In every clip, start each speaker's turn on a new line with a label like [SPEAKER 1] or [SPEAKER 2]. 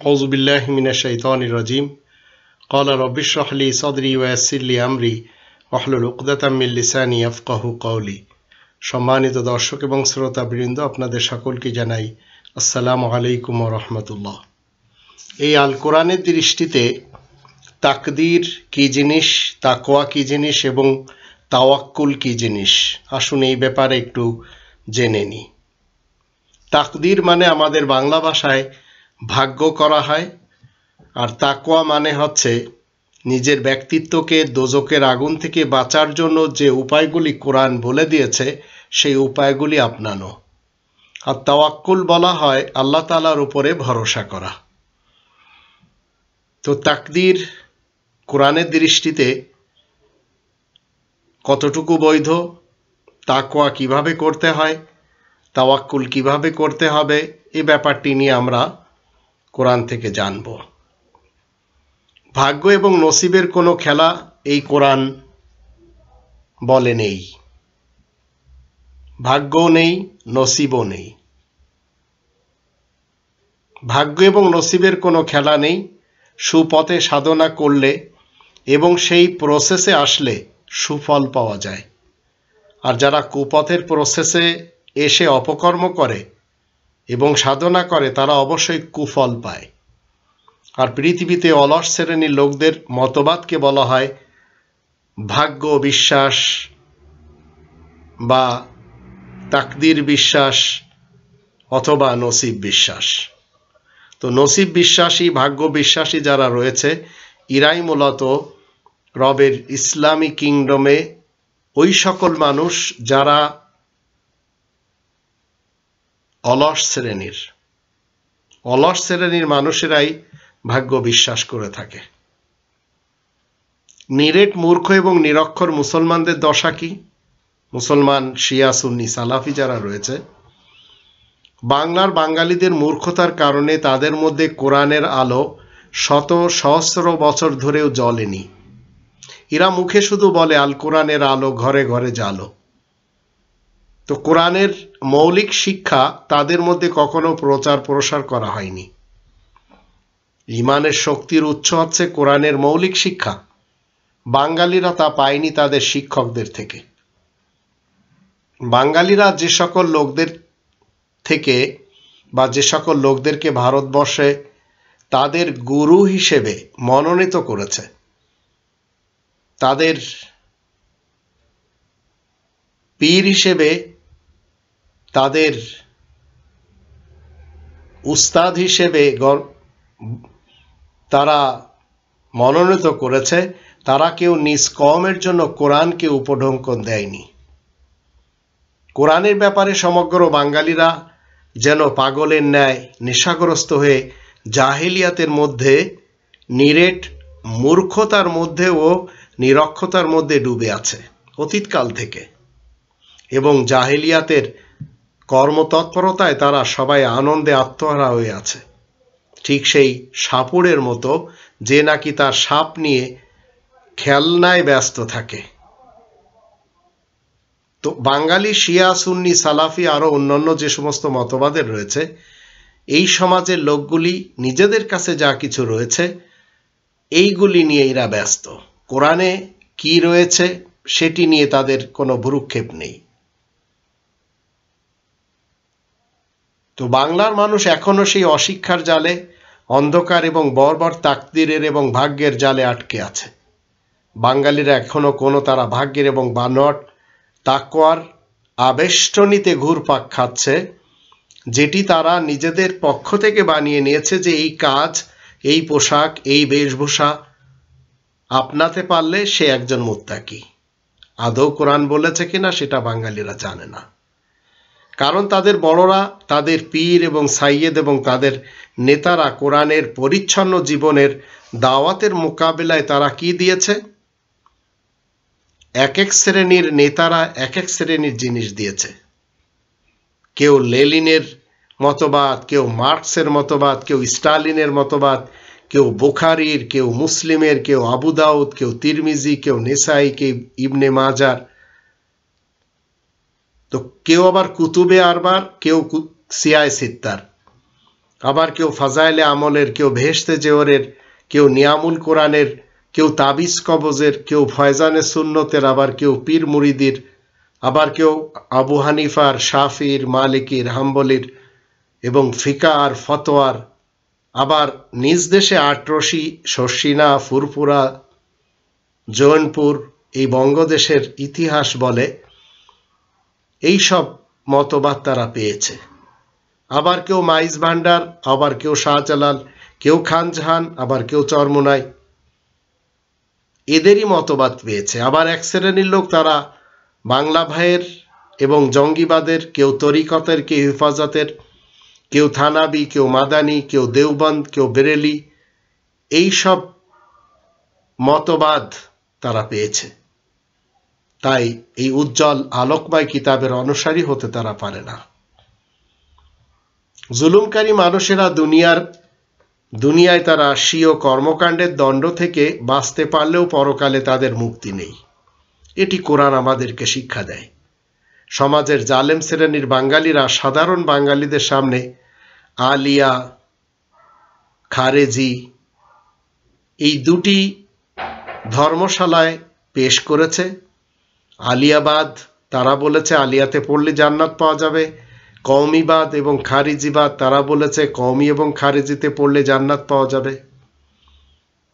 [SPEAKER 1] أعوذ بالله من الشيطان الرجيم قال رب اشرح لي صدري ويسر لي أمري واحلل عقدة من লিসানি ইয়াফকাহু কওলি। সম্মানিত দর্শক এবং শ্রোতাবৃন্দ, আপনাদের সকলকে জানাই আসসালামু আলাইকুম ওয়া রাহমাতুল্লাহ। এই আল কোরআনের দৃষ্টিতে তাকদীর কি জিনিস, তাকওয়া কি জিনিস এবং তাওয়াক্কুল কি জিনিস, আসুন এই ব্যাপারে একটু জেনে নিই। তাকদীর মানে আমাদের বাংলা ভাষায় ভাগ্য করা হয়, আর তাকওয়া মানে হচ্ছে নিজের ব্যক্তিত্বকে দোজখের আগুন থেকে বাঁচার জন্য যে উপায়গুলি কোরআন বলে দিয়েছে সেই উপায়গুলি আপনানো। আর তাওয়াক্কুল বলা হয় আল্লাহ তাআলার উপরে ভরসা করা। তো তাকদীর কোরআনের দৃষ্টিতে কতটুকু বৈধ, তাকওয়া কিভাবে করতে হয়, তাওয়াক্কুল কিভাবে করতে হবে, এই ব্যাপারটি নিয়ে আমরা কোরআন থেকে জানব। ভাগ্য এবং নসিবের কোনো খেলা এই কোরআন বলে নেই। ভাগ্যও নেই, নসিবও নেই। ভাগ্য এবং নসিবের কোনো খেলা নেই। সুপথে সাধনা করলে এবং সেই প্রসেসে আসলে সুফল পাওয়া যায়, আর যারা কুপথের প্রসেসে এসে অপকর্ম করে এবং সাধনা করে তারা অবশ্যই কুফল পায়। আর পৃথিবীতে অলস শ্রেণীর লোকদের মতবাদকে বলা হয় ভাগ্য বিশ্বাস বা তাকদীর বিশ্বাস অথবা নসিব বিশ্বাস। তো নসিব বিশ্বাসী, ভাগ্য বিশ্বাসী যারা রয়েছে এরাই মূলত রবের ইসলামী কিংডমে ওই সকল মানুষ যারা অলস শ্রেণীর মানুষেরাই ভাগ্য বিশ্বাস করে থাকে। নিরেট মূর্খ এবং নিরক্ষর মুসলমানদের দশা কি? মুসলমান শিয়া সুন্নি সালাফি যারা রয়েছে, বাংলার বাঙালিদের মূর্খতার কারণে তাদের মধ্যে কোরআনের আলো শত সহস্র বছর ধরেও জ্বলেনি। এরা মুখে শুধু বলে আল কোরআনের আলো ঘরে ঘরে জ্বালো। তো কোরআনের মৌলিক শিক্ষা তাদের মধ্যে কখনো প্রচার প্রসার করা হয়নি। ঈমানের শক্তির উৎস হচ্ছে কোরআনের মৌলিক শিক্ষা। বাঙালিরা তা পায়নি তাদের শিক্ষকদের থেকে। বাঙালিরা যে সকল লোকদের থেকে বা যে সকল লোকদেরকে ভারতবর্ষে তাদের গুরু হিসেবে মনোনীত করেছে, তাদের পীর হিসেবে, তাদের উস্তাদ হিসেবে তারা মনোনীত করেছে, তারা কেউ নিজ কওমের জন্য কোরআনকে উপঢৌকন দেয়নি। কোরআনের ব্যাপারে সমগ্র বাঙালিরা যেন পাগলের ন্যায় নেশাগ্রস্ত হয়ে জাহেলিয়াতের মধ্যে, নিরেট মূর্খতার মধ্যে ও নিরক্ষতার মধ্যে ডুবে আছে অতীতকাল থেকে, এবং জাহেলিয়াতের কর্মতৎপরতায় তারা সবাই আনন্দে আত্মহারা হয়ে আছে। ঠিক সেই সাপুড়ের মতো যে নাকি তার সাপ নিয়ে খেলনায় ব্যস্ত থাকে। তো বাঙালি শিয়া সুন্নি সালাফি আরো অন্যান্য যে সমস্ত মতবাদের রয়েছে, এই সমাজের লোকগুলি নিজেদের কাছে যা কিছু রয়েছে এইগুলি নিয়ে এরা ব্যস্ত। কোরআনে কি রয়েছে সেটি নিয়ে তাদের কোনো ভ্রুক্ষেপ নেই। তো বাংলার মানুষ এখনো সেই অশিক্ষার জালে, অন্ধকার এবং বর্বর তাকদীরের এবং ভাগ্যের জালে আটকে আছে। বাঙালিরা এখনো তারা ভাগ্যের এবং বানট তাকওয়ার আবেষ্টনীতে ঘুরপাক খাচ্ছে, যেটি তারা নিজেদের পক্ষ থেকে বানিয়ে নিয়েছে যে এই কাজ, এই পোশাক, এই বেশভূষা আপনাতে পারলে সে একজন মুত্তাকি। আদৌ কোরআন বলেছে কিনা সেটা বাঙালিরা জানে না। কারণ তাদের বড়রা, তাদের পীর এবং সাইয়েদ এবং তাদের নেতারা কোরআনের পরিচ্ছন্ন জীবনের দাওয়াতের মোকাবিলায় তারা কি দিয়েছে? এক এক শ্রেণীর নেতারা এক এক শ্রেণীর জিনিস দিয়েছে। কেউ লেনিনের মতবাদ, কেউ মার্কসের মতবাদ, কেউ স্টালিনের মতবাদ, কেউ বুখারীর, কেউ মুসলিমের, কেউ আবু দাউদ, কেউ তিরমিজি, কেউ নেসাই, কেউ ইবনে মাজার, তো কেউ আবার কুতুবে আরবার, কেউ সিয়ায় সিত্তার। আবার কেউ ফাজাইলে আমলের, কেউ ভেহেশতে জেওরের, কেউ নিয়ামুল কোরআনের, কেউ তাবিজ কবজের, কেউ ফয়জানে সুন্নতের, আবার কেউ পীর মুরিদির, আবার কেউ আবু হানিফার, শাফির, মালিকির, হাম্বলির এবং ফিকা আর ফতোয়ার, আবার নিজ দেশে আটরশি, শর্ষিনা, ফুরপুরা, জৌনপুর এই বঙ্গদেশের ইতিহাস বলে এই সব মতবাদ তারা পেয়েছে। আবার কেউ মাইজ ভান্ডার, আবার কেউ শাহজালাল, কেউ খানজাহান, আবার কেউ চরমোনাই, এদেরই মতবাদ পেয়েছে। আবার এক শ্রেণীর লোক তারা বাংলা ভাইয়ের এবং জঙ্গিবাদের, কেউ তরিকতের, কেউ হেফাজতের, কেউ থানাবি, কেউ মাদানি, কেউ দেওবন্দ, কেউ বেরেলি, এই সব মতবাদ তারা পেয়েছে। তাই এই উজ্জ্বল আলোকময় কিতাবের অনুসারী হতে তারা পারে না। জুলুমকারী মানুষেরা দুনিয়ায় তারা স্বীয় কর্মকাণ্ডের দণ্ড থেকে বাঁচতে পারলেও পরকালে তাদের মুক্তি নেই। এটি কোরআন আমাদেরকে শিক্ষা দেয়। সমাজের জালেম শ্রেণীর বাঙালিরা সাধারণ বাঙালিদের সামনে আলিয়া, খারেজি এই দুটি ধর্মশালায় পেশ করেছে। আলিয়াবাদ, তারা বলেছে আলিয়াতে পড়লে জান্নাত পাওয়া যাবে। কওমিবাদ এবং খারিজিবাদ, তারা বলেছে কওমি এবং খারিজিতে পড়লে জান্নাত পাওয়া যাবে।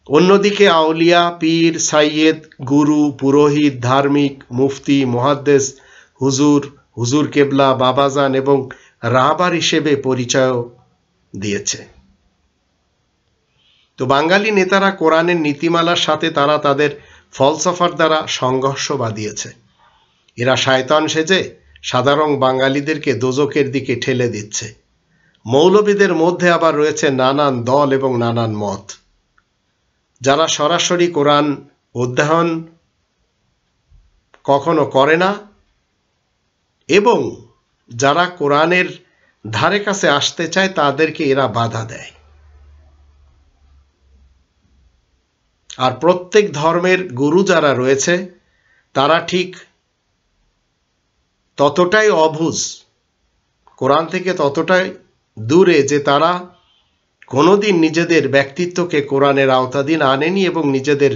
[SPEAKER 1] অন্যদিকে আউলিয়া, পীর, সাইয়েদ, গুরু, পুরোহিত, ধার্মিক, মুফতি, মুহাদ্দিস, হুজুর কেবলা, বাবাজান এবং রাহবার হিসেবে পরিচয় দিয়েছে। তো বাঙালি নেতারা কোরআনের নীতিমালার সাথে তারা তাদের ফলসফার দ্বারা সংঘর্ষ বাঁধিয়েছে। এরা শয়তান সেজে সাধারণ বাঙালিদেরকে দোজখের দিকে ঠেলে দিচ্ছে। মৌলবীদের মধ্যে আবার রয়েছে নানান দল এবং নানান মত। যারা সরাসরি কোরআন অধ্যয়ন কখনো করে না এবং যারা কোরআনের ধারে কাছে আসতে চায় তাদেরকে এরা বাধা দেয়। আর প্রত্যেক ধর্মের গুরু যারা রয়েছে তারা ঠিক ততটাই অবুঝ, কোরআন থেকে ততটাই দূরে যে তারা কোনোদিন নিজেদের ব্যক্তিত্বকে কোরআনের আওতাধীন আনেনি এবং নিজেদের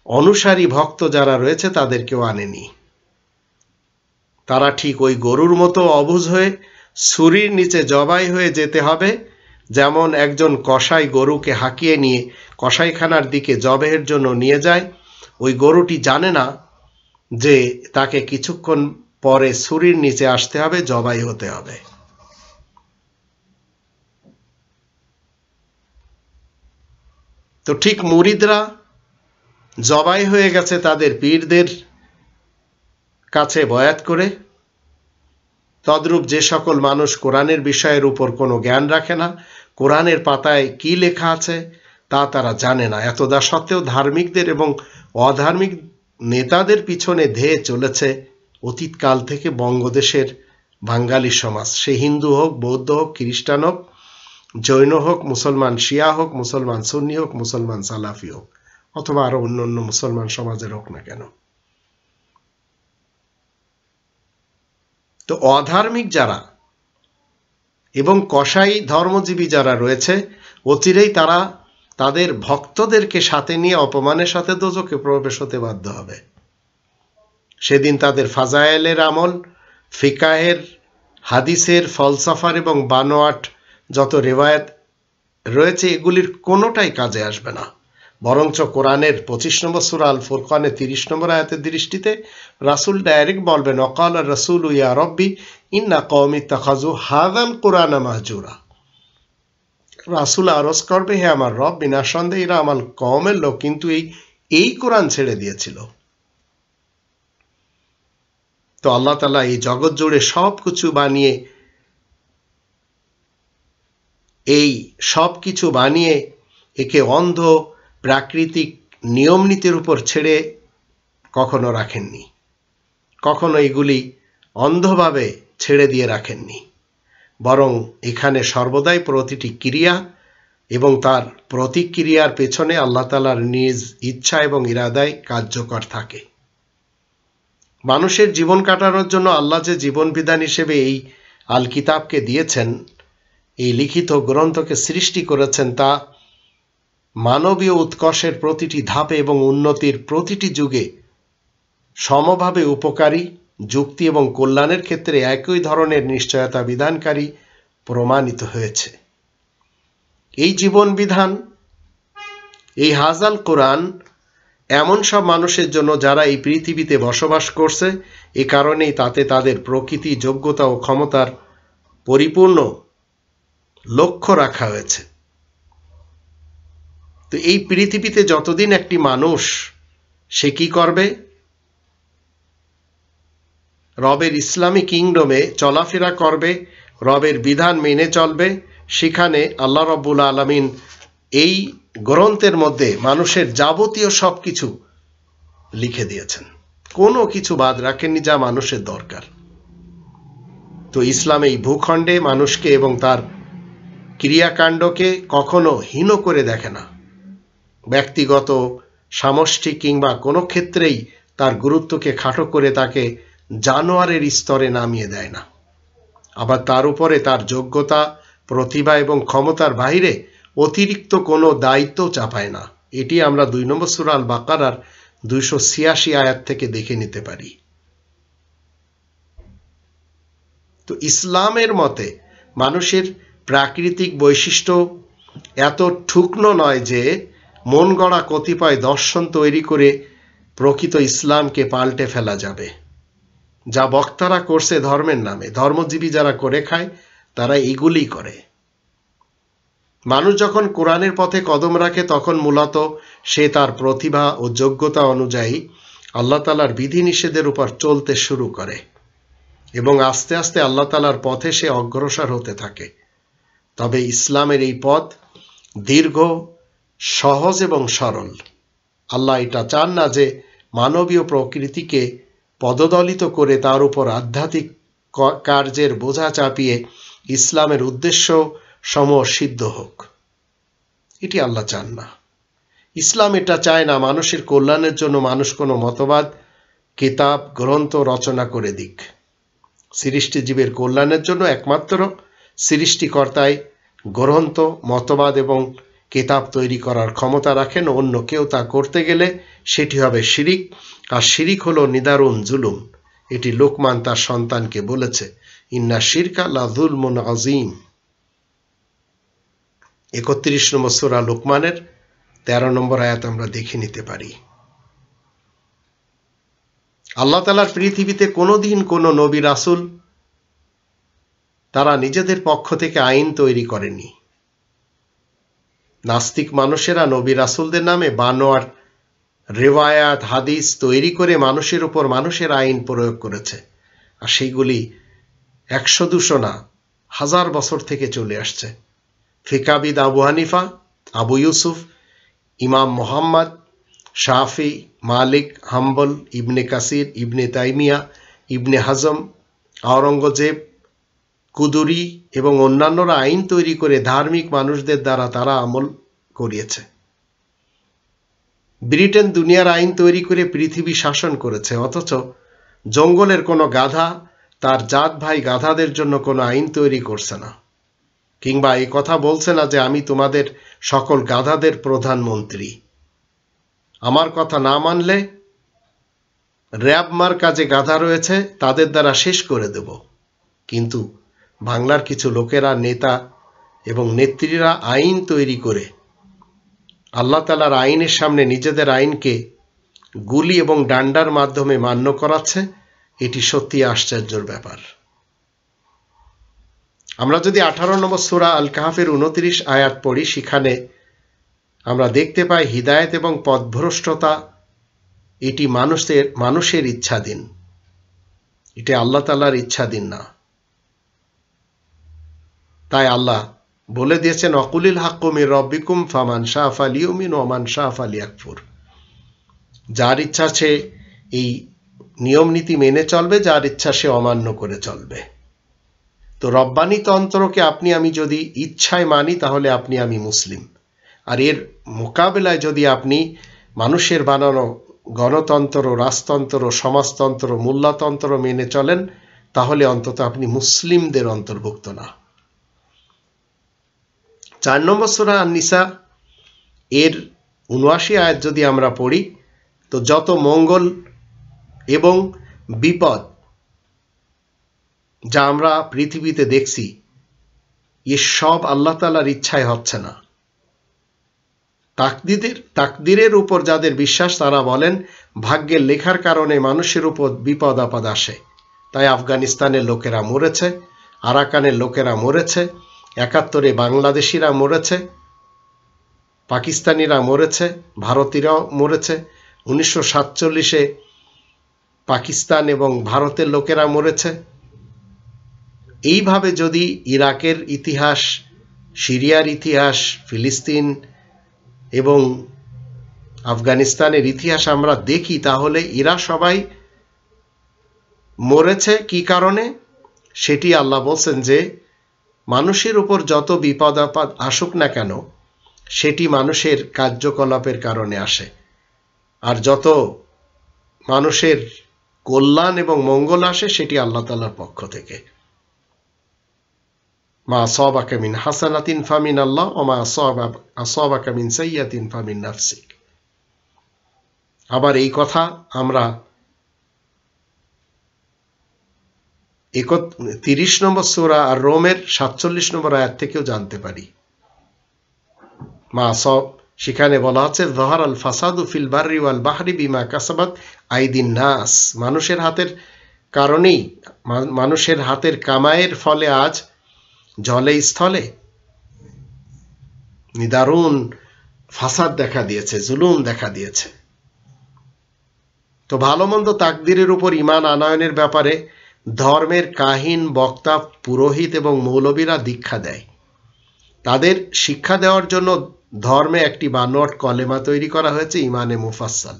[SPEAKER 1] অনুসারী ভক্ত যারা রয়েছে তাদেরকেও আনেনি। তারা ঠিক ওই গরুর মতো অবুঝ হয়ে ছুরির নিচে জবাই হয়ে যেতে হবে, যেমন একজন কসাই গরুকে হাঁকিয়ে নিয়ে কসাইখানার দিকে জবেহের জন্য নিয়ে যায়। ওই গরুটি জানে না যে তাকে কিছুক্ষণ পরে ছুরির নিচে আসতে হবে, জবাই হতে হবে। তো ঠিক মুরিদরা জবাই হয়ে গেছে তাদের পীরদের কাছে বয়াত করে। তদ্রূপ যে সকল মানুষ কোরআনের বিষয়ের উপর কোনো জ্ঞান রাখে না, কোরআনের পাতায় কি লেখা আছে তা তারা জানে না, এতদা সত্ত্বেও ধার্মিকদের এবং অধার্মিক নেতাদের পিছনে ধেয়ে চলেছে অতীতকাল থেকে বঙ্গদেশের বাঙালি সমাজ। সে হিন্দু হোক, বৌদ্ধ হোক, খ্রিস্টান হোক, জৈন হোক, মুসলমান শিয়া হোক, মুসলমান সুন্নি হোক, মুসলমান সালাফি হোক, অথবা আরো অন্য মুসলমান সমাজের হোক না কেন। তো অধার্মিক যারা এবং কসাই ধর্মজীবী যারা রয়েছে অচিরেই তারা তাদের ভক্তদেরকে সাথে নিয়ে অপমানের সাথে দোজখে প্রবেশ হতে বাধ্য হবে। সেদিন তাদের ফাজায়েলের আমল, ফিকাহের, হাদিসের, ফলসফার এবং বানোয়াট যত রেওয়ায়াত রয়েছে এগুলির কোনোটাই কাজে আসবে না। বরঞ্চ কোরআনের 25 নম্বর সূরা আল ফুরকানের 30 নম্বর আয়াতের দৃষ্টিতে রাসূল ডাইরেক্ট বলবেন, ওয়াকাল রাসূল ইয়া রব্বি ইন্না কওমি তাখাযু হাযাল কুরআন মাহজুরা। রাসূল আরজ করবে, হে আমার রব, বিনা সন্দেহে এরা আমার কওমের লোক, কিন্তু এই কোরআন ছেড়ে দিয়েছিল। তো আল্লাহ তাআলা এই জগৎ জুড়ে সবকিছু বানিয়ে একে অন্ধ প্রাকৃতিক নিয়ম নীতির উপর ছেড়ে কখনো রাখেননি, কখনো এগুলি অন্ধভাবে ছেড়ে দিয়ে রাখেননি, বরং এখানে সর্বদাই প্রতিটি ক্রিয়া এবং তার প্রতিক্রিয়ার পেছনে আল্লাহ তাআলার নিজ ইচ্ছা এবং ইরাদায় কার্যকর থাকে। মানুষের জীবন কাটানোর জন্য আল্লাহ যে জীবন বিধান হিসেবে এই আল কিতাবকে দিয়েছেন, এই লিখিত গ্রন্থকে সৃষ্টি করেছেন তা মানবীয় উৎকর্ষের প্রতিটি ধাপে এবং উন্নতির প্রতিটি যুগে সমভাবে উপকারী, যুক্তি এবং কল্যাণের ক্ষেত্রে একই ধরনের নিশ্চয়তা বিধানকারী প্রমাণিত হয়েছে। এই জীবন বিধান, এই হাজাল কোরআন এমন সব মানুষের জন্য যারা এই পৃথিবীতে বসবাস করছে, এ কারণেই তাতে তাদের প্রকৃতি, যোগ্যতা ও ক্ষমতার পরিপূর্ণ লক্ষ্য রাখা হয়েছে। তো এই পৃথিবীতে যতদিন একটি মানুষ সে কি করবে? রবের ইসলামী কিংডমে চলাফেরা করবে, রবের বিধান মেনে চলবে, সেখানে আল্লাহ রাব্বুল আলামিন এই গ্রন্থের মধ্যে মানুষের যাবতীয় সবকিছু লিখে দিয়েছেন, কোনো কিছু বাদ রাখেননি যা মানুষের দরকার। তো ইসলাম এই ভূখণ্ডে মানুষকে এবং তার ক্রিয়াকাণ্ডকে কখনো হীন করে দেখে না। ব্যক্তিগত, সামষ্টিক কিংবা কোনো ক্ষেত্রেই তার গুরুত্বকে খাটো করে তাকে জানোয়ারের স্তরে নামিয়ে দেয় না। আবার তার উপরে তার যোগ্যতা, প্রতিভা এবং ক্ষমতার বাইরে অতিরিক্ত কোনো দায়িত্ব চাপায় না। এটি আমরা 2 নম্বর সূরা আল বাকারার 286 আয়াত থেকে দেখে নিতে পারি। তো ইসলামের মতে মানুষের প্রাকৃতিক বৈশিষ্ট্য এত ঠুকনো নয় যে মন গড়া কতিপয় দর্শন তৈরি করে প্রকৃত ইসলামকে পাল্টে ফেলা যাবে। যা বক্তারা করছে ধর্মের নামে, ধর্মজীবী যারা করে খায় তারা এগুলি করে। মানুষ যখন কোরআনের পথে কদম রাখে তখন মূলত সে তার প্রতিভা ও যোগ্যতা অনুযায়ী আল্লাহ তাআলার বিধিনিষেধের উপর চলতে শুরু করে এবং আস্তে আস্তে আল্লাহ তাআলার পথে সে অগ্রসর হতে থাকে। তবে ইসলামের এই পথ দীর্ঘ, সহজ এবং সরল। আল্লাহ এটা চান না যে মানবীয় প্রকৃতিকে পদদলিত করে তার উপর আধ্যাত্মিক কার্যের বোঝা চাপিয়ে ইসলামের উদ্দেশ্য সমূহ সিদ্ধ হোক। এটি আল্লাহ চান না। ইসলাম এটা চায় না মানুষের কল্যাণের জন্য মানুষ কোনো মতবাদ, কিতাব, গ্রন্থ রচনা করে দিক। সৃষ্টিজীবের কল্যাণের জন্য একমাত্র সৃষ্টিকর্তাই গ্রন্থ, মতবাদ এবং কিতাব তৈরি করার ক্ষমতা রাখেন। অন্য কেউ তা করতে গেলে সেটি হবে শিরিক, আর শিরিক হলো নিদারুন জুলুম। এটি লোকমান তার সন্তানকে বলেছে, ইন্না শিরকা লা যুলমুন আযীম। 31 নম্বর সূরা লোকমানের 13 নম্বর আয়াত আমরা দেখে নিতে পারি। আল্লাহ তাআলার পৃথিবীতে কোনোদিন কোনো নবী রাসূল তারা নিজেদের পক্ষ থেকে আইন তৈরি করেনি। নাস্তিক মানুষেরা নবী রাসূলদের নামে বানোয়ার রিওয়ায়াত, হাদিস তৈরি করে মানুষের উপর মানুষের আইন প্রয়োগ করেছে, আর সেইগুলি 100-200 না, 1000 বছর থেকে চলে আসছে। ফিকাবিদ আবু হানিফা, আবু ইউসুফ, ইমাম মুহাম্মদ, শাফি, মালিক, হাম্বল, ইবনে কাসির, ইবনে তাইমিয়া, ইবনে হাজম, আওরঙ্গজেব, কুদুরি এবং অন্যান্যরা আইন তৈরি করে ধার্মিক মানুষদের দ্বারা তারা আমল করিয়েছে। ব্রিটেন দুনিয়ার আইন তৈরি করে পৃথিবী শাসন করেছে, অথচ জঙ্গলের কোনো গাধা তার জাত ভাই গাধাদের জন্য কোনো আইন তৈরি করছে না, কিংবা এই কথা বলছে না যে আমি তোমাদের সকল গাধাদের প্রধানমন্ত্রী, আমার কথা না মানলে র্যাব মার কাজে গাধা রয়েছে তাদের দ্বারা শেষ করে দেব। কিন্তু বাংলার কিছু লোকেরা, নেতা এবং নেত্রীরা আইন তৈরি করে আল্লাহ তাআলার আইনের সামনে নিজেদের আইনকে গুলি এবং ডান্ডার মাধ্যমে মান্য করাচ্ছে। এটি সত্যি আশ্চর্যের ব্যাপার। আমরা যদি 18 নম্বর সূরা আল কাহফের 29 আয়াত পড়ি, সেখানে আমরা দেখতে পাই হিদায়াত এবং পথভ্রষ্টতা এটি মানুষের ইচ্ছাধীন, এটি আল্লাহ তাআলার ইচ্ছাধীন না। তাই আল্লাহ বলে দিয়েছেন, অকুলিল হাক্কু মির রব্বিকুম ফামান শাআ ফালিউমিন ওয়া মান শাআ ফালিয়াকফুর। যার ইচ্ছা সে এই নিয়ম নীতি মেনে চলবে, যার ইচ্ছা সে অমান্য করে চলবে। তো রব্বানি তন্ত্রকে আপনি আমি যদি ইচ্ছায় মানি তাহলে আপনি আমি মুসলিম, আর এর মোকাবেলায় যদি আপনি মানুষের বানানো গণতন্ত্র, রাজতন্ত্র, সমাজতন্ত্র, মূল্যতন্ত্র মেনে চলেন তাহলে অন্তত আপনি মুসলিমদের অন্তর্ভুক্ত না। 4 নম্বর সূরা আন-নিসা এর 79 আয়াত যদি আমরা পড়ি, তো যত মঙ্গল এবং বিপদ যা আমরা পৃথিবীতে দেখছি, এ সব আল্লাহ তাআলার ইচ্ছায় হচ্ছে না। তাকদীরের উপর যাদের বিশ্বাস, তারা বলেন ভাগ্যের লেখার কারণে মানুষের উপর বিপদ আপদ আসে। তাই আফগানিস্তানের লোকেরা মরেছে, আরাকানের লোকেরা মরেছে, 71-এ বাংলাদেশিরা মরেছে, পাকিস্তানিরা মরেছে, ভারতীয়রাও মরেছে, 1947-এ পাকিস্তান এবং ভারতের লোকেরা মরেছে। এইভাবে যদি ইরাকের ইতিহাস, সিরিয়ার ইতিহাস, ফিলিস্তিন এবং আফগানিস্তানের ইতিহাস আমরা দেখি, তাহলে এরা সবাই মরেছে কি কারণে? সেটি আল্লাহ বলছেন যে মানুষের উপর যত বিপদ আপদ আসুক না কেন, সেটি মানুষের কার্যকলাপের কারণে আসে। আর যত মানুষের কল্যাণ এবং মঙ্গল আসে, সেটি আল্লাহ তাআলার পক্ষ থেকে। মা আসাবাকা মিন হাসানাতিন ফামিন আল্লাহ ওয়া মা আসাবাকা মিন সাইয়্যাতিন ফামিন নাফসিক। আবার এই কথা আমরা 30 নম্বর সূরা আর রোমের 47 নম্বর আয়াত থেকেও জানতে পারি। সেখানে বলা আছে যাহারাল ফাসাদু ফিল বাররি ওয়াল বাহরি বিমা কাসাবাত আইদিন নাস। মানুষের হাতের কারণেই, মানুষের হাতের কামাইয়ের ফলে আজ জলে স্থলে নিদারুণ ফাসাদ দেখা দিয়েছে, জুলুম দেখা দিয়েছে। তো ভালো মন্দ তাকদীরের উপর ঈমান আনয়নের ব্যাপারে ধর্মের কাহিন, বক্তা, পুরোহিত এবং মৌলবীরা দীক্ষা দেয়। তাদের শিক্ষা দেওয়ার জন্য ধর্মে একটি বানোয়াট কলেমা তৈরি করা হয়েছে, ইমানে মুফাসসাল।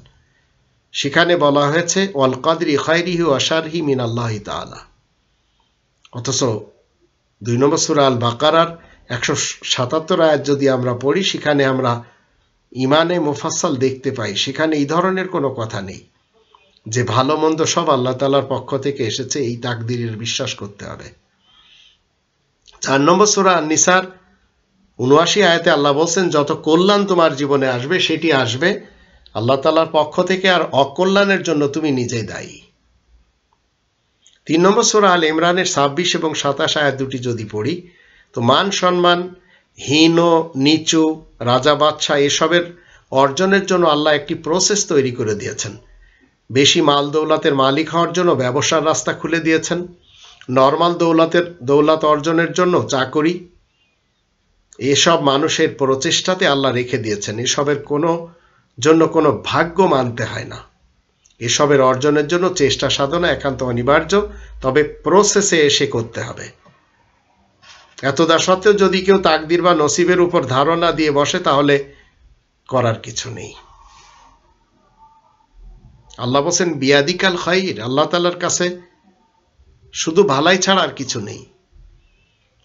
[SPEAKER 1] সেখানে বলা হয়েছে ওয়াল কদরি খায়রিহি ওয়া শাররিহি মিনাল্লাহি তাআলা। অথচ 2 নম্বর সূরা আল বাকারার 177 আয়াত যদি আমরা পড়ি, সেখানে আমরা ইমানে মুফাসসাল দেখতে পাই। সেখানে এই ধরনের কোনো কথা নেই যে ভালো মন্দ সব আল্লাহ তাআলার পক্ষ থেকে এসেছে, এই তাকদীরের বিশ্বাস করতে হবে। 4 নম্বর সূরা আন-নিসার 79 আয়াতে আল্লাহ বলছেন যত কল্যাণ তোমার জীবনে আসবে, সেটি আসবে আল্লাহ তাআলার পক্ষ থেকে, আর অকল্যাণের জন্য তুমি নিজেই দায়ী। 3 নম্বর সূরা আল ইমরানের 26 এবং 27 আয়াত দুটি যদি পড়ি, তো মান সম্মান, হীন নিচু, রাজা বাদশাহ এসবের অর্জনের জন্য আল্লাহ একটি প্রসেস তৈরি করে দিয়েছেন। বেশি মাল দৌলতের মালিক হওয়ার জন্য ব্যবসার রাস্তা খুলে দিয়েছেন। নরমাল দৌলত অর্জনের জন্য চাকরি, এসব মানুষের প্রচেষ্টাতে আল্লাহ রেখে দিয়েছেন। এসবের জন্য কোনো ভাগ্য মানতে হয় না। এসবের অর্জনের জন্য চেষ্টা সাধনা একান্ত অনিবার্য, তবে প্রসেসে এসে করতে হবে। এতদা সত্ত্বেও যদি কেউ তাকদীর বা নসিবের উপর ধারণা দিয়ে বসে, তাহলে করার কিছু নেই। আল্লাহ বলেন বিয়াদিকাল খাইর, আল্লাহ তাআলার কাছে শুধু ভালাই ছাড়া আর কিছু নেই।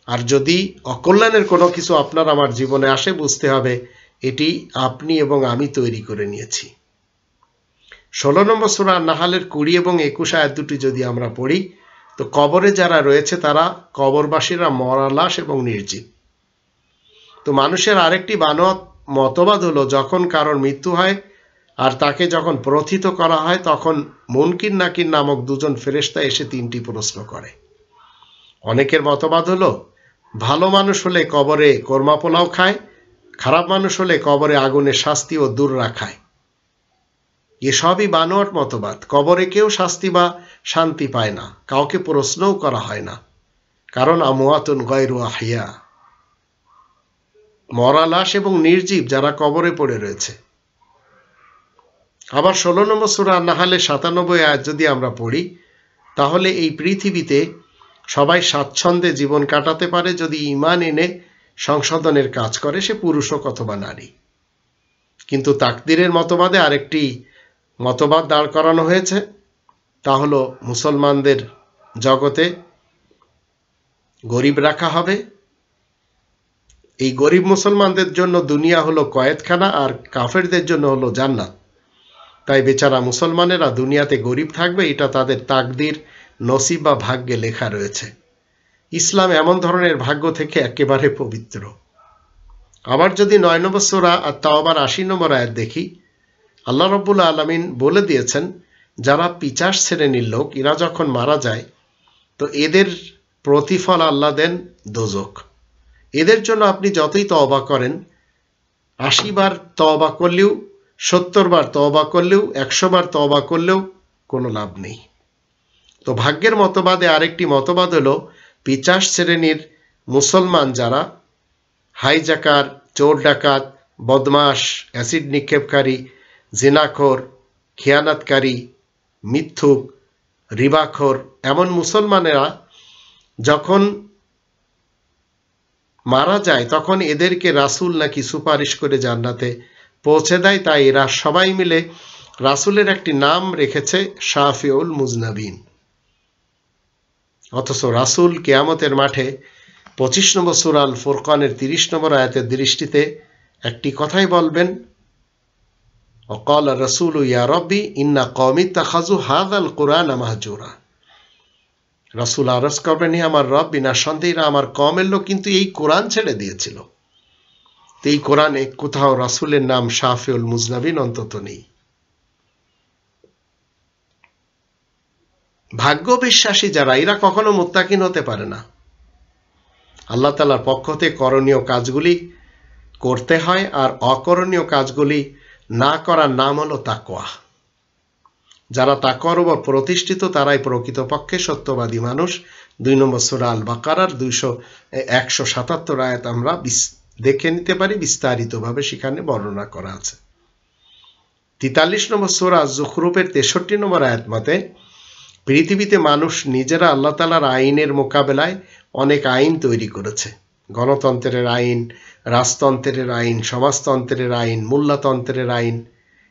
[SPEAKER 1] আর যদি অকল্যাণের কোনো কিছু আপনার আমার জীবনে আসে, বুঝতে হবে এটি আপনি এবং আমি তৈরি করে নিয়েছি। 16 নম্বর সূরা নাহালের 20 এবং 21 আয়াত দুটি যদি আমরা পড়ি, তো কবরে যারা রয়েছে তারা কবরবাসীরা মরা লাশ এবং নির্জীব। তো মানুষের আরেকটি বানোয়াট মতবাদ হলো, যখন কারোর মৃত্যু হয় আর তাকে যখন প্রথিত করা হয়, তখন মুনকির নাকির নামক দুজন ফেরেশতা এসে 3টি প্রশ্ন করে। অনেকের মতবাদ হলো ভালো মানুষ হলে কবরে কোরমা পোলাও খায়, খারাপ মানুষ হলে কবরে আগুনের শাস্তি ও দূররা খায়। এসবই বানোয়াট মতবাদ। কবরে কেউ শাস্তি বা শান্তি পায় না, কাউকে প্রশ্নও করা হয় না, কারণ আমওয়াতুন গায়রু আহিয়া, মরা লাশ এবং নির্জীব যারা কবরে পড়ে রয়েছে। আবার 16 নম্বর সূরা নাহালের 97 আয়াত যদি আমরা পড়ি, তাহলে এই পৃথিবীতে সবাই স্বাচ্ছন্দ্যে জীবন কাটাতে পারে যদি ঈমান এনে সংশোধনের কাজ করে, সে পুরুষ হোক অথবা নারী। কিন্তু তাকদীরের মতবাদে আরেকটি মতবাদ দাঁড় করানো হয়েছে, তা হলো মুসলমানদের জগতে গরিব রাখা হবে। এই গরিব মুসলমানদের জন্য দুনিয়া হলো কয়েদখানা, আর কাফেরদের জন্য হলো জান্নাত। তাই বেচারা মুসলমানেরা দুনিয়াতে গরিব থাকবে, এটা তাদের তাকদীর, নসিব বা ভাগ্যে লেখা রয়েছে। ইসলাম এমন ধরনের ভাগ্য থেকে একেবারে পবিত্র। আবার যদি 9 নম্বর সূরা আত-তাওবার 80 নম্বর আয়াত দেখি, আল্লাহ রাব্বুল আলামিন বলে দিয়েছেন যারা পিচাস শ্রেণীর লোক এরা যখন মারা যায় তো এদের প্রতিফল আল্লাহ দেন দোজখ। এদের জন্য আপনি যতই তওবা করেন, 80 বার তওবা করলেও, 70 বার তওবা করলেও, 100 বার তওবা করলেও কোনো লাভ নেই। তো ভাগ্যের মতবাদে আরেকটি মতবাদ হলো পিচাস শ্রেণীর মুসলমান যারা হাইজাকার, চোর ডাকাত, বদমাশ, অ্যাসিড নিক্ষেপকারী, জিনাখোর, খেয়ানাতকারী, মিথ্যুক, রিবাখোর, এমন মুসলমানেরা যখন মারা যায় তখন এদেরকে রাসূল নাকি সুপারিশ করে জান্নাতে পৌঁছে দেয়। তাই এরা সবাই মিলে রাসূলের একটি নাম রেখেছে শাফিউল মুজনাবিন। অথচ রাসূল কিয়ামতের মাঠে 25 নম্বর সূরা আল ফুরকানের 30 নম্বর আয়াতের দৃষ্টিতে একটি কথাই বলবেন, وقال الرسول يا ربي إن قومي اتخذوا هذا القرآن مهجورا। রাসূল আরজ করবেন, হে আমার রব, বিনা সন্দেহে আমার কওমের লোক কিন্তু এই কোরআন ছেড়ে দিয়েছিল। তো এই কোরআনে কোথাও রাসূলের নাম শাফিউল মুজনাবিন অন্তত নেই। ভাগ্য বিশ্বাসী যারা এরা কখনো মুত্তাকিন হতে পারে না। আল্লাহ তাআলার পক্ষ থেকে করণীয় কাজগুলি করতে হয় আর অকরণীয় কাজগুলি না করার নাম হলো তাকওয়া। যারা তাকওয়ার উপর প্রতিষ্ঠিত তারাই প্রকৃতপক্ষে সত্যবাদী মানুষ। 2 নম্বর সূরা আল বাকারার 177 আয়াত আমরা দেখে নিতে পারি, বিস্তারিতভাবে সেখানে বর্ণনা করা আছে। 43 নম্বর সূরা যুখরুফের 63 নম্বর আয়াত মতে পৃথিবীতে মানুষ নিজেরা আল্লাহ তাআলার আইনের মোকাবেলায় অনেক আইন তৈরি করেছে। গণতন্ত্রের আইন, রাজতন্ত্রের আইন, সমাজতন্ত্রের আইন, মূল্যতন্ত্রের আইন,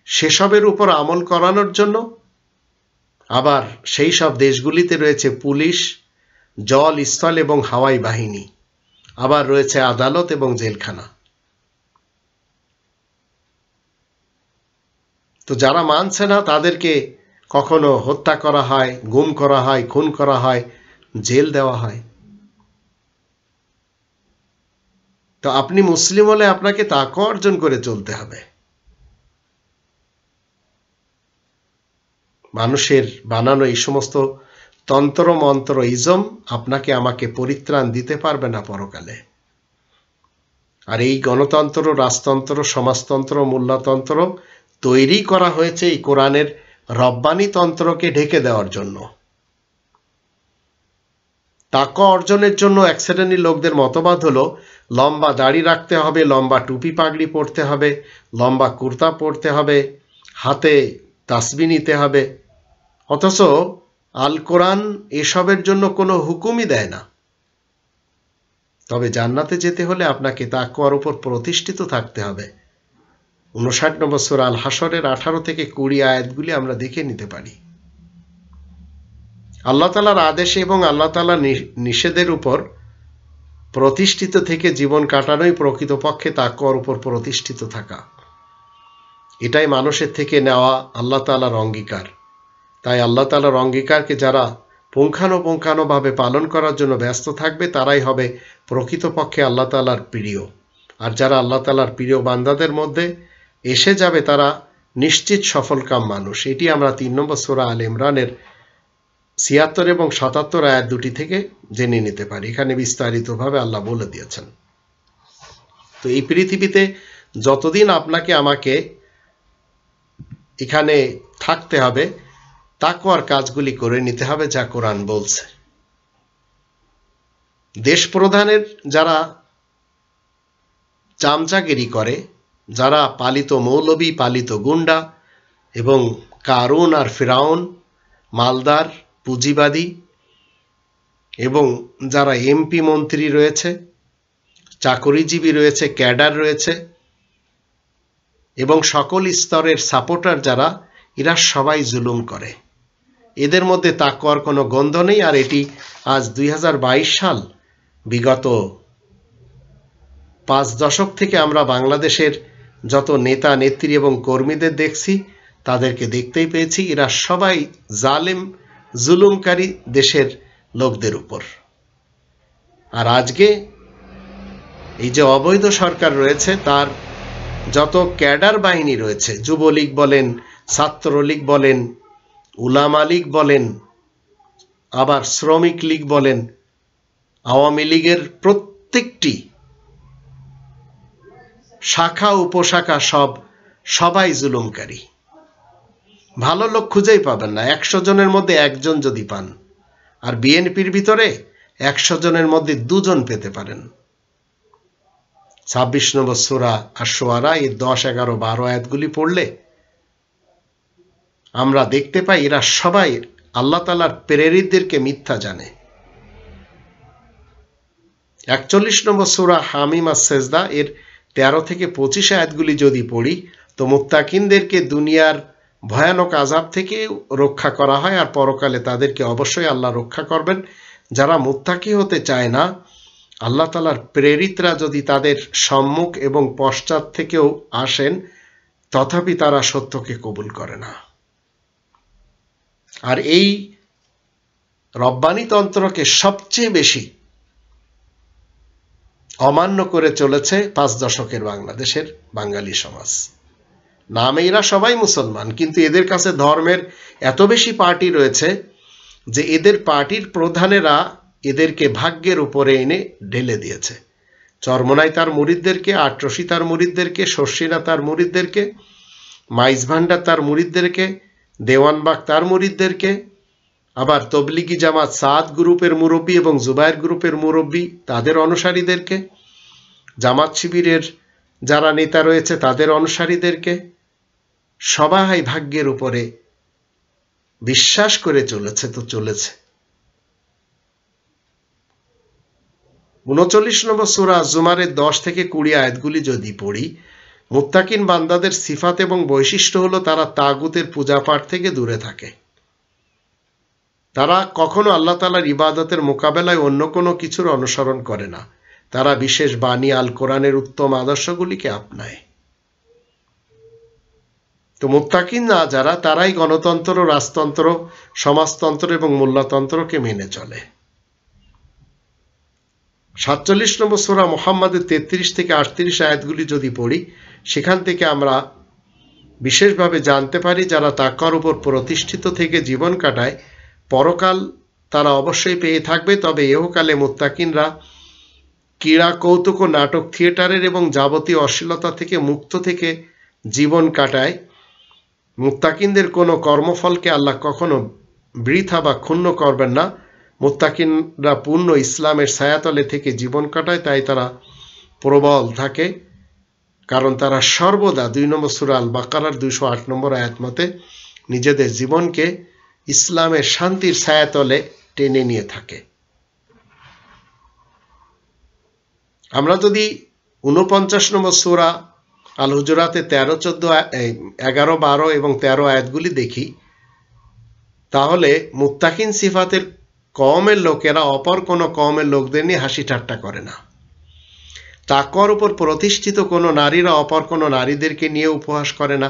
[SPEAKER 1] সেসবের উপর আমল করানোর জন্য আবার সেই সব দেশগুলিতে রয়েছে পুলিশ, জল, স্থল এবং হাওয়াই বাহিনী, আবার রয়েছে আদালত এবং জেলখানা। তো যারা মানছে না তাদেরকে কখনো হত্যা করা হয়, গুম করা হয়, খুন করা হয়, জেল দেওয়া হয়। তো আপনি মুসলিম হলে আপনাকে তাকওয়া অর্জন করে চলতে হবে। মানুষের বানানো এই সমস্ত তন্ত্র মন্ত্র ইজম আপনাকে আমাকে পরিত্রাণ দিতে পারবে না পরকালে। আর এই গণতন্ত্র, রাজতন্ত্র, সমাজতন্ত্র, মূল্যতন্ত্র তৈরি করা হয়েছে এই কোরআনের রব্বানি তন্ত্রকে ঢেকে দেওয়ার জন্য। তাকওয়া অর্জনের জন্য এক শ্রেণীর লোকদের মতবাদ হলো লম্বা দাড়ি রাখতে হবে, লম্বা টুপি পাগড়ি পরতে হবে, লম্বা কুর্তা পরতে হবে, হাতে তাসবিহ নিতে হবে। অথচ আল কোরআন এসবের জন্য কোনো হুকুমই দেয় না। তবে জান্নাতে যেতে হলে আপনাকে তাকওয়ার উপর প্রতিষ্ঠিত থাকতে হবে। 59 নম্বর সূরা আল হাশরের 18 থেকে 20 আয়াতগুলি আমরা দেখে নিতে পারি। আল্লাহ তাআলার আদেশ এবং আল্লাহ তাআলার নিষেধের উপর প্রতিষ্ঠিত থেকে জীবন কাটানোই প্রকৃতপক্ষে তাকওয়ার উপর প্রতিষ্ঠিত থাকা। এটাই মানুষের থেকে নেওয়া আল্লাহ তাআলার অঙ্গীকার। তাই আল্লাহ তাআলার অঙ্গীকারকে যারা পুঙ্খানুপুঙ্খানুভাবে পালন করার জন্য ব্যস্ত থাকবে তারাই হবে প্রকৃতপক্ষে আল্লাহ তাআলার প্রিয়। আর যারা আল্লাহ তাআলার প্রিয় বান্দাদের মধ্যে এসে যাবে তারা নিশ্চিত সফলকাম মানুষ। এটি আমরা 3 নম্বর সূরা আল ইমরানের 76 এবং 77 আয়াত দুটি থেকে জেনে নিতে পারি। এখানে বিস্তারিতভাবে আল্লাহ বলে দিয়েছেন। তো এই পৃথিবীতে যতদিন আপনাকে আমাকে এখানে থাকতে হবে তাকওয়ার কাজগুলি করে নিতে হবে যা কোরআন বলছে। দেশ প্রধানের যারা চামচাগিরি করে, যারা পালিত মৌলবী, পালিত গুন্ডা এবং কারুন আর ফিরাউন, মালদার পুঁজিবাদী এবং যারা এমপি মন্ত্রী রয়েছে, চাকরিজীবী রয়েছে, ক্যাডার রয়েছে এবং সকল স্তরের সাপোর্টার যারা, এরা সবাই জুলুম করে। এদের মধ্যে তাকওয়ার কোনো গন্ধ নেই। আর এটি আজ 2022 সাল, বিগত 5 দশক থেকে আমরা বাংলাদেশের যত নেতা নেত্রী এবং কর্মীদের দেখছি তাদেরকে দেখতেই পেয়েছি, এরা সবাই জালেম, জুলুমকারী দেশের লোকদের উপর। আর আজকে এই যে অবৈধ সরকার রয়েছে তার যত ক্যাডার বাহিনী রয়েছে, যুবলীগ বলেন, ছাত্রলীগ বলেন, উলামা লীগ বলেন, আবার শ্রমিক লীগ বলেন, আওয়ামী লীগের প্রত্যেকটি শাখা উপশাখা সবাই জুলুমকারী। ভালো লোক খুঁজেই পাবেন না, 100 জনের মধ্যে একজন যদি পান। আর বিএনপির ভিতরে 100 জনের মধ্যে 2 জন পেতে পারেন। 26 নম্বর সূরা আশ-শুআরা এই 10, 11, 12 আয়াতগুলি পড়লে আমরা দেখতে পাই এরা সবাই আল্লাহ তাআলার প্রেরিতদেরকে মিথ্যা জানে। 41 নম্বর সূরা হামিম আস-সাজদা এর 13 থেকে 25 আয়াতগুলি যদি পড়ি তো মুত্তাকিনদেরকে দুনিয়ার ভয়ানক আযাব থেকে রক্ষা করা হয়, আর পরকালে তাদেরকে অবশ্যই আল্লাহ রক্ষা করবেন। যারা মুত্তাকি হতে চায় না, আল্লাহ তাআলার প্রেরিতরা যদি তাদের সম্মুখ এবং পশ্চাৎ থেকেও আসেন, তথাপি তারা সত্যকে কবুল করে না। আর এই রব্বানি তন্ত্রকে সবচেয়ে বেশি অমান্য করে চলেছে 5 দশকের বাংলাদেশের বাঙালি সমাজ। নামে এরা সবাই মুসলমান, কিন্তু এদের কাছে ধর্মের এত বেশি পার্টি রয়েছে যে এদের পার্টির প্রধানেরা এদেরকে ভাগ্যের উপরে এনে ঢেলে দিয়েছে। চরমোনাই তার মুরিদদেরকে, আটরশি তার মুরিদদেরকে, শর্ষিনা তার মুরিদদেরকে, মাইজ ভান্ডার তার মুরিদদেরকে, দেওয়ানবাগ তার মুরিদদেরকে, আবার তবলিগি জামাত সাদ গ্রুপের মুরব্বী এবং জুবায়ের গ্রুপের মুরব্বী তাদের অনুসারীদেরকে, জামাত শিবিরের যারা নেতা রয়েছে তাদের অনুসারীদেরকে, সবাই ভাগ্যের উপরে বিশ্বাস করে চলেছে তো চলেছে। 39 নম্বর সূরা জুমারের 10 থেকে 20 আয়াতগুলি যদি পড়ি, মুত্তাকিন বান্দাদের সিফাত এবং বৈশিষ্ট্য হলো তারা তাগুতের পূজাপাঠ থেকে দূরে থাকে। তারা কখনো আল্লাহ তাআলার ইবাদতের মোকাবেলায় অন্য কোনো কিছুর অনুসরণ করে না। তারা বিশেষ বাণী আল কোরআনের উত্তম আদর্শগুলিকে আপনায়। তো মুত্তাকিন না যারা, তারাই গণতন্ত্র, রাজতন্ত্র, সমাজতন্ত্র এবং মোল্লাতন্ত্রকে মেনে চলে। 47 নম্বর সূরা মুহাম্মাদের 33 থেকে 38 আয়াতগুলি যদি পড়ি, সেখান থেকে আমরা বিশেষভাবে জানতে পারি যারা তাকওয়ার উপর প্রতিষ্ঠিত থেকে জীবন কাটায়, পরকাল তারা অবশ্যই পেয়ে থাকবে। তবে ইহকালে মুত্তাকিনরা ক্রীড়া, কৌতুক ও নাটক, থিয়েটারের এবং যাবতীয় অশ্লীলতা থেকে মুক্ত থেকে জীবন কাটায়। মুত্তাকিনদের কোনো কর্মফলকে আল্লাহ কখনো বৃথা বা ক্ষুণ্ণ করবেন না। মুত্তাকিনরা পূর্ণ ইসলামের ছায়াতলে থেকে জীবন কাটায়, তাই তারা প্রবল থাকে, কারণ তারা সর্বদা 2 নম্বর সূরা আল বাকারার 208 নম্বর আয়াত মতে নিজেদের জীবনকে ইসলামের শান্তির ছায়াতলে টেনে নিয়ে থাকে। আমরা যদি 49 নম্বর সূরা আল হুজুরাতে 13, 14, 11, 12 এবং 13 আয়াতগুলি দেখি, তাহলে মুত্তাকিন সিফাতের কওমের লোকেরা অপর কোনো কওমের লোকদের নিয়ে হাসি ঠাট্টা করে না। তাকওয়ার উপর প্রতিষ্ঠিত কোনো নারীরা অপর কোনো নারীদেরকে নিয়ে উপহাস করে না।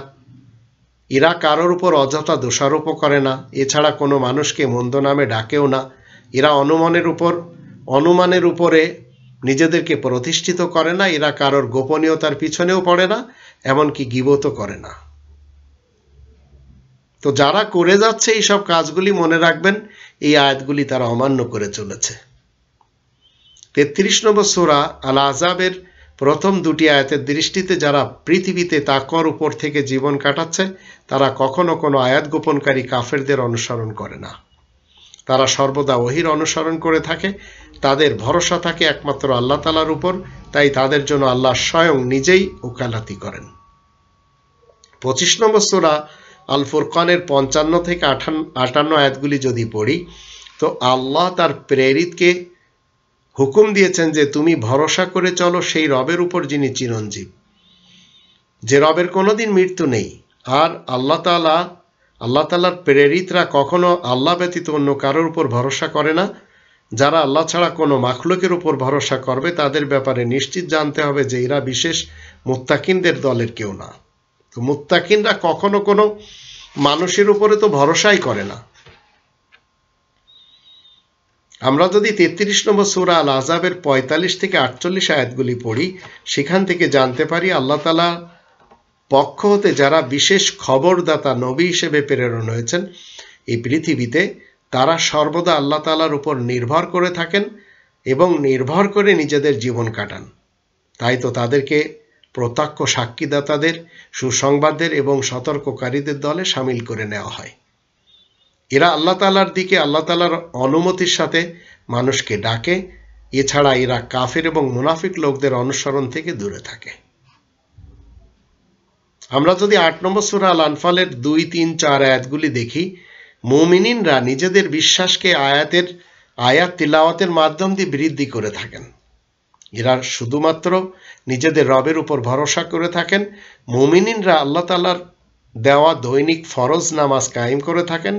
[SPEAKER 1] এরা কারোর উপর অযথা দোষারোপ করে না। এছাড়া কোনো মানুষকে মন্দ নামে ডাকেও না। এরা অনুমানের উপরে নিজেদেরকে প্রতিষ্ঠিত করে না। এরা কারোর গোপনীয়তার পিছনেও পড়ে না, এমনকি গীবতও করে না। তো যারা করে যাচ্ছে এইসব কাজগুলি, মনে রাখবেন এই আয়াতগুলি তারা অমান্য করে চলেছে। 33 নম্বর সূরা আল আহজাবের প্রথম 2টি আয়াতের দৃষ্টিতে যারা পৃথিবীতে তাকওয়ার উপর থেকে জীবন কাটাচ্ছে, তারা কখনো কোনো আয়াত গোপনকারী কাফেরদের অনুসরণ করে না। তারা সর্বদা ওহীর অনুসরণ করে থাকে। তাদের ভরসা থাকে একমাত্র আল্লাহ তাআলার উপর, তাই তাদের জন্য আল্লাহ স্বয়ং নিজেই ওকালতি করেন। 25 নম্বর সূরা আল ফুরকানের 55 থেকে 58 আয়াতগুলি যদি পড়ি, তো আল্লাহ তার প্রেরিতকে হুকুম দিয়েছেন যে তুমি ভরসা করে চলো সেই রবের উপর যিনি চিরঞ্জীব, যে রবের কোনোদিন মৃত্যু নেই। আর আল্লাহ তাআলার প্রেরিতরা কখনো আল্লাহ ব্যতীত অন্য কারোর উপর ভরসা করে না। যারা আল্লাহ ছাড়া কোনো মাখলুকের উপর ভরসা করবে, তাদের ব্যাপারে নিশ্চিত জানতে হবে যে এরা বিশেষ মুত্তাকিনদের দলের কেউ না। তো মুত্তাকিনরা কখনো কোনো মানুষের উপরে তো ভরসাই করে না। আমরা যদি 33 নম্বর সূরা আল আহজাবের 45 থেকে 48 আয়াতগুলি পড়ি, সেখান থেকে জানতে পারি আল্লাহ তাআলা পক্ষ হতে যারা বিশেষ খবরদাতা নবী হিসেবে প্রেরণ হয়েছেন এই পৃথিবীতে, তারা সর্বদা আল্লাহ তাআলার উপর নির্ভর করে থাকেন এবং নির্ভর করে নিজেদের জীবন কাটান। তাই তো তাদেরকে প্রত্যক্ষ সাক্ষীদাতাদের, সুসংবাদদের এবং সতর্ককারীদের দলে সামিল করে নেওয়া হয়। এরা আল্লাহ তাআলার দিকে আল্লাহ তাআলার অনুমতির সাথে মানুষকে ডাকে। এছাড়া এরা কাফের এবং মুনাফিক লোকদের অনুসরণ থেকে দূরে থাকে। আমরা যদি 8 নম্বর সূরা আল আনফালের 2, 3, 4 আয়াতগুলি দেখি, মুমিনিনরা নিজেদের বিশ্বাসকে আয়াত তিলাওয়াতের মাধ্যম দিয়ে বৃদ্ধি করে থাকেন। এরা শুধুমাত্র নিজেদের রবের উপর ভরসা করে থাকেন। মুমিনিনরা আল্লাহ তাআলার দেওয়া দৈনিক ফরজ নামাজ কায়েম করে থাকেন।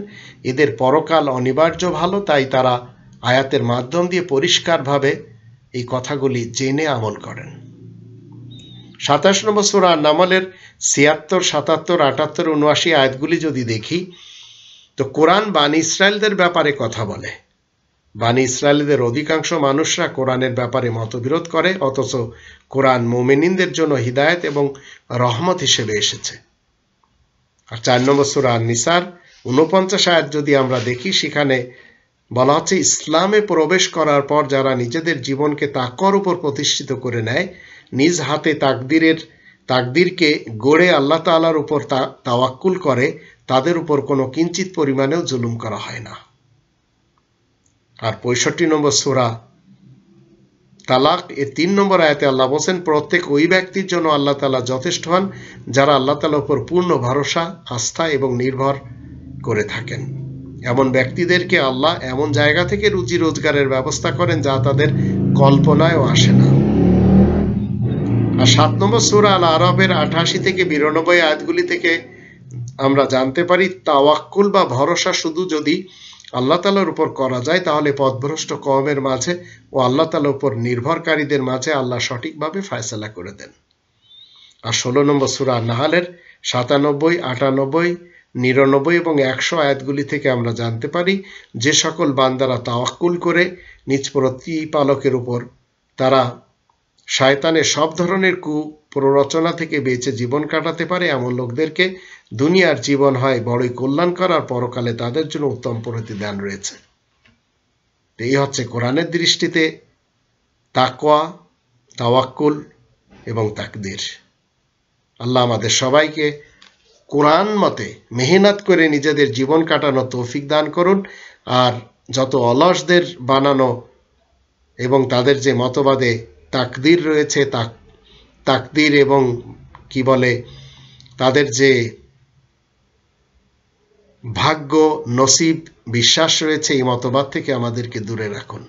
[SPEAKER 1] এদের পরকাল অনিবার্য ভালো, তাই তারা আয়াতের মাধ্যম দিয়ে পরিষ্কারভাবে এই কথাগুলি জেনে আমল করেন। 27 নম্বর সূরা আন-নামলের 76, 77, 78, 79 আয়াতগুলি যদি দেখি, তো কোরআন বানি ইসরায়েলদের ব্যাপারে কথা বলে। বানি ইসরায়েলদের অধিকাংশ মানুষরা কোরআনের ব্যাপারে মতবিরোধ করে, অথচ কোরআন মুমিনিনদের জন্য হিদায়াত এবং রহমত হিসেবে এসেছে। আর 4 নম্বর সূরা আন-নিসার 49 আয়াত যদি আমরা দেখি, সেখানে বলা হচ্ছে ইসলামে প্রবেশ করার পর যারা নিজেদের জীবনকে তাকওয়ার উপর প্রতিষ্ঠিত করে নেয়, নিজ হাতে তাকদীরকে গড়ে আল্লাহ তাআলার উপর তাওয়াক্কুল করে, তাদের উপর কোনো কিঞ্চিত পরিমাণেও জুলুম করা হয় না। আর 65 নম্বর সূরা তালাক এর 3 নম্বর আয়াতে আল্লাহ বলেন, প্রত্যেক ওই ব্যক্তির জন্য আল্লাহ তাআলা যথেষ্ট হন যারা আল্লাহ তাআলার উপর পূর্ণ ভরসা, আস্থা এবং নির্ভর করে থাকেন। এমন ব্যক্তিদেরকে আল্লাহ এমন জায়গা থেকে রুজি রোজগারের ব্যবস্থা করেন যা তাদের কল্পনায়ও আসে না। আর 7 নম্বর সূরা আল আরাফের 88 থেকে 92 আয়াতগুলি থেকে আমরা জানতে পারি তাওয়াক্কুল বা ভরসা শুধু যদি আল্লাহ তাআলার উপর করা যায়, তাহলে পথভ্রষ্ট কওমের মাঝে ও আল্লাহ তাআলার উপর নির্ভরকারীদের মাঝে আল্লাহ সঠিকভাবে ফয়সালা করে দেন। আর 16 নম্বর সূরা নাহলের 97, 98, 99 এবং 100 আয়াতগুলি থেকে আমরা জানতে পারি যে সকল বান্দারা তাওয়াক্কুল করে নিজ প্রতিপালকের উপর, তারা শয়তানের সব ধরনের কুপ্ররোচনা থেকে বেঁচে জীবন কাটাতে পারে। এমন লোকদেরকে দুনিয়ার জীবন হয় বড়ই কল্যাণকর, আর পরকালে তাদের জন্য উত্তম প্রতিদান রয়েছে। এই হচ্ছে কোরআনের দৃষ্টিতে তাকওয়া, তাওয়াক্কুল এবং তাকদীর। আল্লাহ আমাদের সবাইকে কোরআন মতে মেহনত করে নিজেদের জীবন কাটানো তৌফিক দান করুন। আর যত অলসদের বানানো এবং তাদের যে মতবাদে তাকদীর রয়েছে, তাকদীর এবং কি বলে তাদের যে ভাগ্য, নসিব, বিশ্বাস রয়েছে, এই মতবাদ থেকে আমাদেরকে দূরে রাখুন।